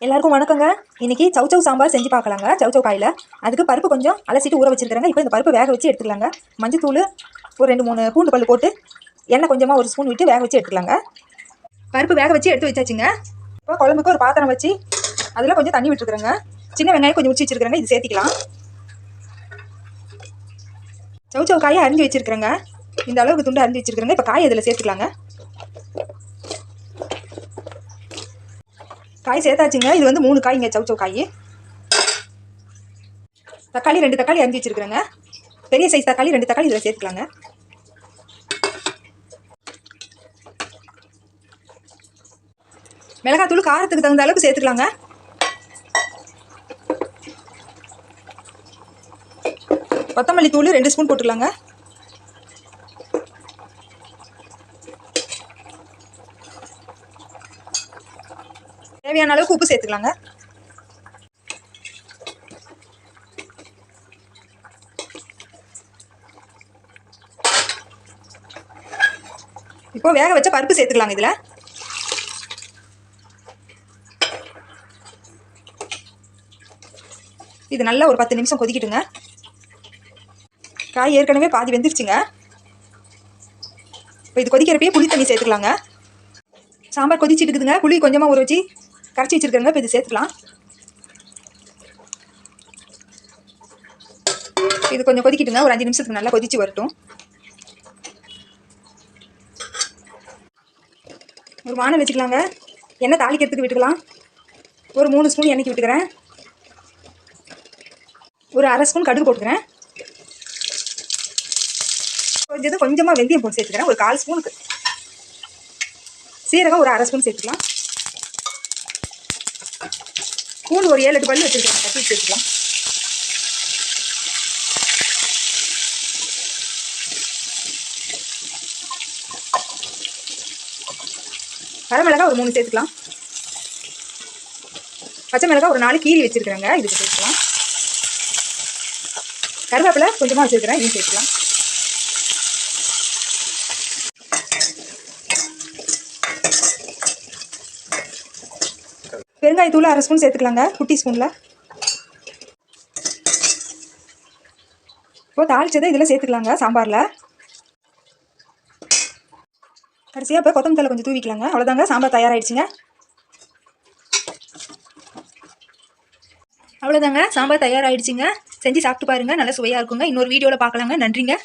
எல்லாருக்கும் வணக்கங்க. இன்னைக்கு சௌச்சௌ சாம்பார் செஞ்சு பார்க்கலாங்க. சௌச்சௌ காயில் அதுக்கு பருப்பு கொஞ்சம் அலசிட்டு ஊற வச்சிருக்கிறேங்க. இப்போ இந்த பருப்பு வேக வச்சு எடுத்துக்கலாங்க. மஞ்சத்தூள் ஒரு 2-3 பூண்டு பல் போட்டு எண்ணெய் கொஞ்சமாக 1 ஸ்பூன் விட்டு வேக வச்சு எடுத்துக்கலாங்க. பருப்பு வேக வச்சு எடுத்து வச்சாச்சுங்க. இப்போ குழம்புக்கு ஒரு பாத்திரம் வச்சு அதில் கொஞ்சம் தண்ணி விட்டுருக்குறேங்க. சின்ன வெங்காயம் கொஞ்சம் உச்சி வச்சிருக்கிறேங்க. இது சேர்த்திக்கலாம். சௌச்சௌ காயை அரிஞ்சு வச்சிருக்கிறேங்க. இந்த அளவுக்கு துண்டு அரிஞ்சு வச்சிருக்கிறேங்க. இப்போ காய் இதில் சேர்த்துக்கலாங்க. காய் சேர்த்தாச்சுங்க. இது வந்து 3 காய்ங்க சௌச்சௌ காய். தக்காளி 2 தக்காளி அரிஞ்சு வச்சிருக்கிறேங்க. பெரிய சைஸ் தக்காளி 2 தக்காளி இதில் சேர்த்துக்கலாங்க. மிளகாத்தூள் காரத்துக்கு தகுந்த அளவுக்கு சேர்த்துக்கலாங்க. கொத்தமல்லி தூள் 2 ஸ்பூன் போட்டுக்கலாங்க. தேவையான அளவுக்கு உப்பு சேர்த்துக்கலாங்க. இப்போ வேக வச்ச பருப்பு சேர்த்துக்கலாங்க. இதில் இது நல்லா ஒரு 10 நிமிஷம் கொதிக்கிட்டுங்க. காய் ஏற்கனவே பாதி வெந்துருச்சுங்க. இப்போ இது கொதிக்கிறப்பயே புளி தண்ணி சேர்த்துக்கலாங்க. சாம்பார் கொதிச்சுட்டு இருக்குதுங்க. புளி கொஞ்சமாக ஊற வச்சு கரைச்சி வச்சிருக்கேங்க. இப்போ இது சேர்த்துக்கலாம். இது கொஞ்சம் கொதிக்கிட்டுங்க. ஒரு 5 நிமிஷத்துக்கு நல்லா கொதிச்சு வரட்டும். ஒரு வானல் வச்சுக்கலாங்க. எண்ணெய் தாளிக்கிறதுக்கு விட்டுக்கலாம். ஒரு 3 ஸ்பூன் எண்ணெய்க்கு விட்டுக்கிறேன். ஒரு அரை ஸ்பூன் கடுகு போட்டுக்கிறேன். கொஞ்சமாக வெந்தயம் போட்டு சேர்த்துக்கிறேன். ஒரு 1/4 ஸ்பூனுக்கு சீரகம் ஒரு அரை ஸ்பூன் சேர்த்துக்கலாம். பூண்டு ஒரு 7-8 பல்லு வச்சுருக்கேன். கட்டி சேர்த்துக்கலாம். வரமிளகாய் ஒரு 3 சேர்த்துக்கலாம். பச்சை மிளகாய் ஒரு 4 கீரி வச்சுருக்கிறேங்க. இதுக்கு சேர்த்துக்கலாம். கருவேப்பிலை கொஞ்சமாக வச்சுருக்கிறேன். இதையும் சேர்த்துக்கலாம். பெருங்காயத்தூள் அரை ஸ்பூன் சேர்த்துக்கலாங்க. குட்டி ஸ்பூனில். இப்போ தாளிச்சதை இதில் சேர்த்துக்கலாங்க சாம்பாரில். கடைசியாக இப்போ கொத்தமல்லி தழை கொஞ்சம் தூவிக்கலாங்க. அவ்வளோதாங்க, சாம்பார் தயாராகிடுச்சுங்க. அவ்வளோதாங்க, சாம்பார் தயாராகிடுச்சுங்க. செஞ்சு சாப்பிட்டு பாருங்கள். நல்லா சுவையாக இருக்குங்க. இன்னொரு வீடியோவில் பார்க்கலாங்க. நன்றிங்க.